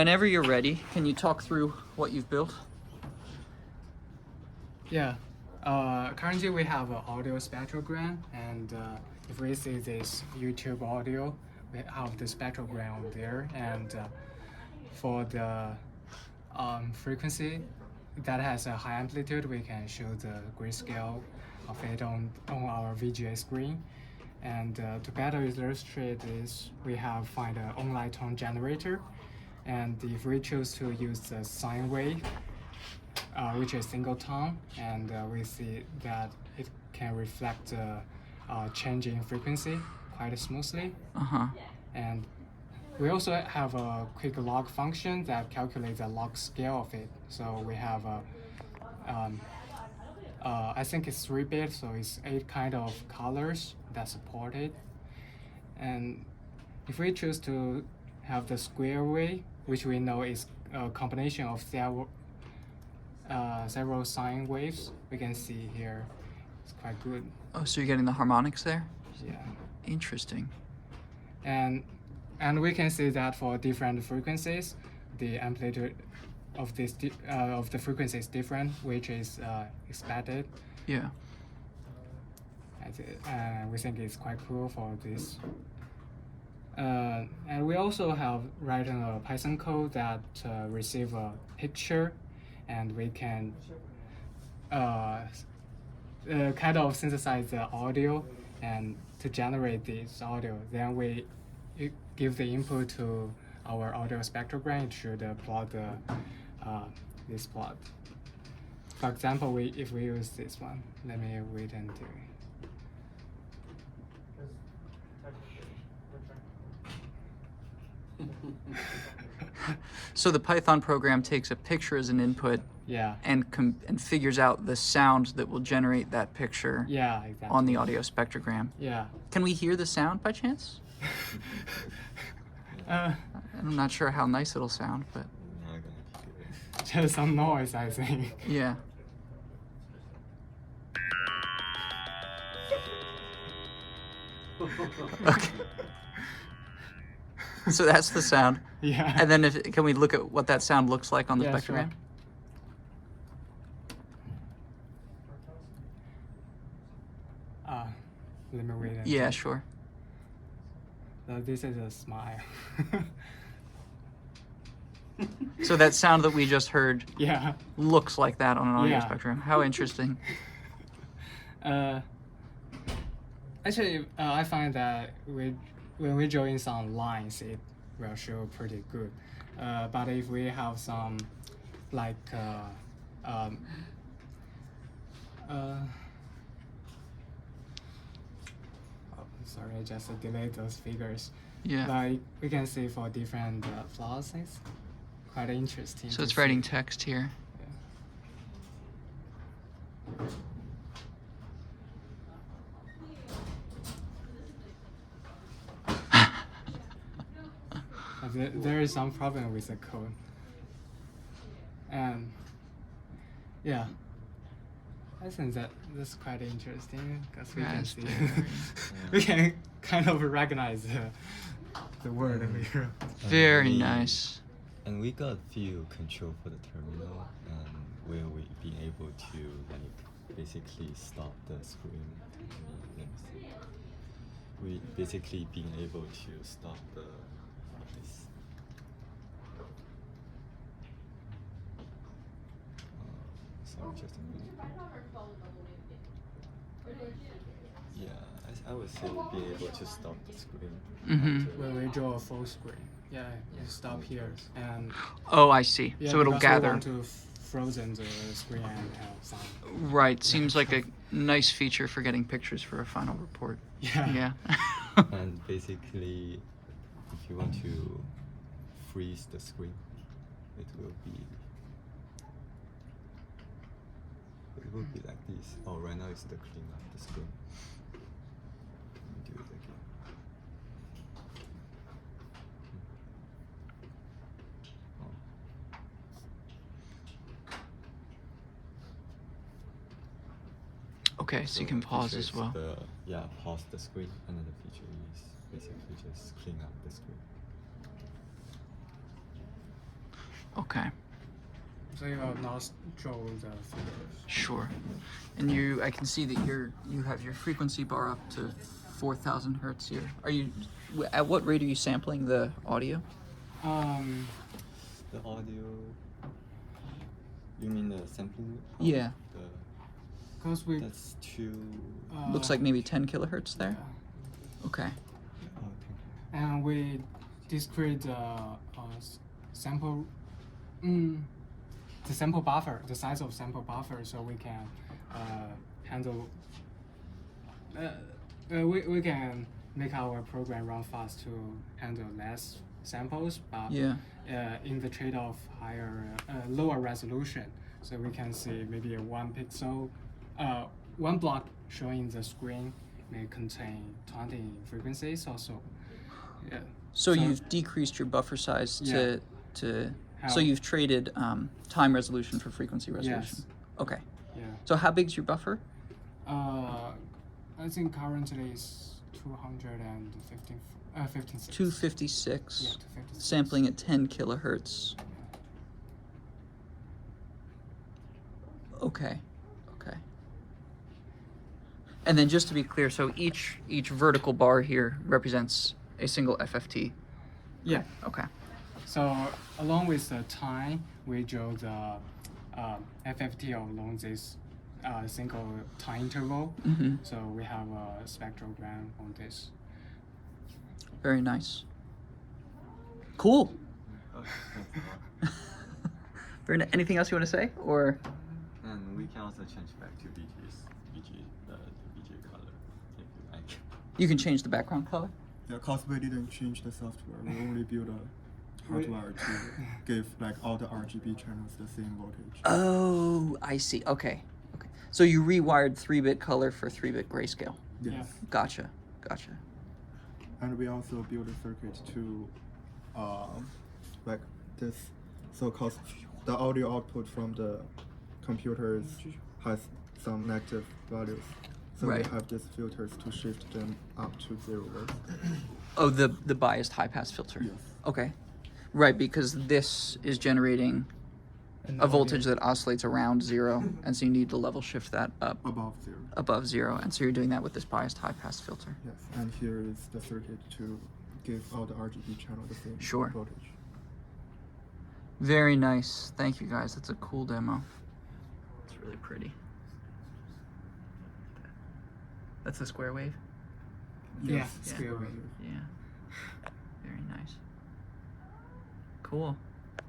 Whenever you're ready, can you talk through what you've built? Yeah. Currently we have an audio spectrogram, and if we see this YouTube audio, we have the spectrogram there, and for the frequency that has a high amplitude, we can show the grayscale of it on our VGA screen. And to better illustrate this, we have find an online tone generator. And if we choose to use the sine wave, which is single tone, and we see that it can reflect the change in frequency quite smoothly. And we also have a quick log function that calculates the log scale of it. So we have I think it's 3-bit, so it's 8 kind of colors that support it. And if we choose to have the square wave, which we know is a combination of several sine waves, we can see here it's quite good. Oh, so you're getting the harmonics there? Yeah. Interesting. And we can see that for different frequencies, the amplitude of this of the frequency is different, which is expected. Yeah. We think it's quite cool for this. And we also have written a Python code that receive a picture, and we can kind of synthesize the audio and to generate this audio. Then we give the input to our audio spectrogram. It should plot this plot. For example, if we use this one, let me wait until. So the Python program takes a picture as an input, yeah, and figures out the sound that will generate that picture, yeah, exactly, on the audio spectrogram. Yeah. Can we hear the sound by chance? I'm not sure how nice it'll sound, but just some noise, I think. Yeah. Okay. So that's the sound. Yeah. And then can we look at what that sound looks like on the spectrogram? Sure. Let me wait. Yeah, sure. This is a smile. So that sound that we just heard, yeah, looks like that on an audio Yeah. spectrum. How interesting. Actually, I find that when we draw in some lines, it will show pretty good. But if we have some, like, sorry, I just delayed those figures. Yeah. Like, we can see for different flaws, it's quite interesting. So it's writing text here. There is some problem with the code. And yeah, I think that's quite interesting because we can see we can kind of recognize the word here. Very nice. And we got few control for the terminal, and will we be able to like basically stop the screen? Let me see. We basically being able to stop the this. Sorry, just a minute. Yeah, I would say we'll be able to stop the screen. When we draw a full screen, yeah, you stop here, and Oh, I see. yeah, So it'll because we gather. want to frozen the screen and have some. Right. Seems like a nice feature for getting pictures for a final report. Yeah. Yeah. And basically, if you want to freeze the screen, it will be like this. Oh, right now it's the clean up the screen. Let me do it again. Okay, so you can pause as well. Yeah, pause the screen, and then the feature is basically just clean up the screen. Okay. So you will not draw the figures. Sure. And I can see that you have your frequency bar up to 4,000 hertz here. At what rate are you sampling the audio? The audio. You mean the sampling? Yeah. Because we That's two. Looks like maybe 10 kilohertz there. yeah. Okay. Oh, okay. And we discrete the sample, the sample buffer, the size of sample buffer, so we can handle. We can make our program run fast to handle less samples, but Yeah. In the trade-off higher, lower resolution, so we can see maybe a 1 pixel, 1 block showing the screen may contain 20 frequencies also. Yeah. So you've decreased your buffer size Yeah. to How- so you've traded time resolution for frequency resolution. Yes. Okay. Yeah. So how big's your buffer? I think currently is 215, 56. 256. Yeah, 256. Sampling at 10 kilohertz. Okay. Okay. And then just to be clear, so each vertical bar here represents a single FFT. Yeah. Okay. So along with the time, we draw the FFT along this single time interval. Mm-hmm. So we have a spectrogram on this. Very nice. Cool. Oh, thanks a lot. Anything else you want to say, or? And we can also change back to the VG color if you like. You can change the background color. Yeah, cause we didn't change the software. We only built a hardware to give like all the RGB channels the same voltage. Oh, I see. Okay. Okay. So you rewired 3-bit color for 3-bit grayscale. Yes. Yeah. Gotcha. Gotcha. And we also built a circuit to like this. So cause the audio output from the computers has some negative values. So Right. we have these filters to shift them up to 0 volts. Oh, the biased high pass filter. Yes. Okay. Right, because this is generating a voltage that oscillates around 0, and so you need to level shift that up Above 0. and so you're doing that with this biased high pass filter. Yes. And here is the circuit to give all the RGB channel the same Sure. voltage. Very nice. Thank you guys. That's a cool demo. It's really pretty. That's the square wave? Yeah, Yes. square wave. Yeah. Very nice. Cool.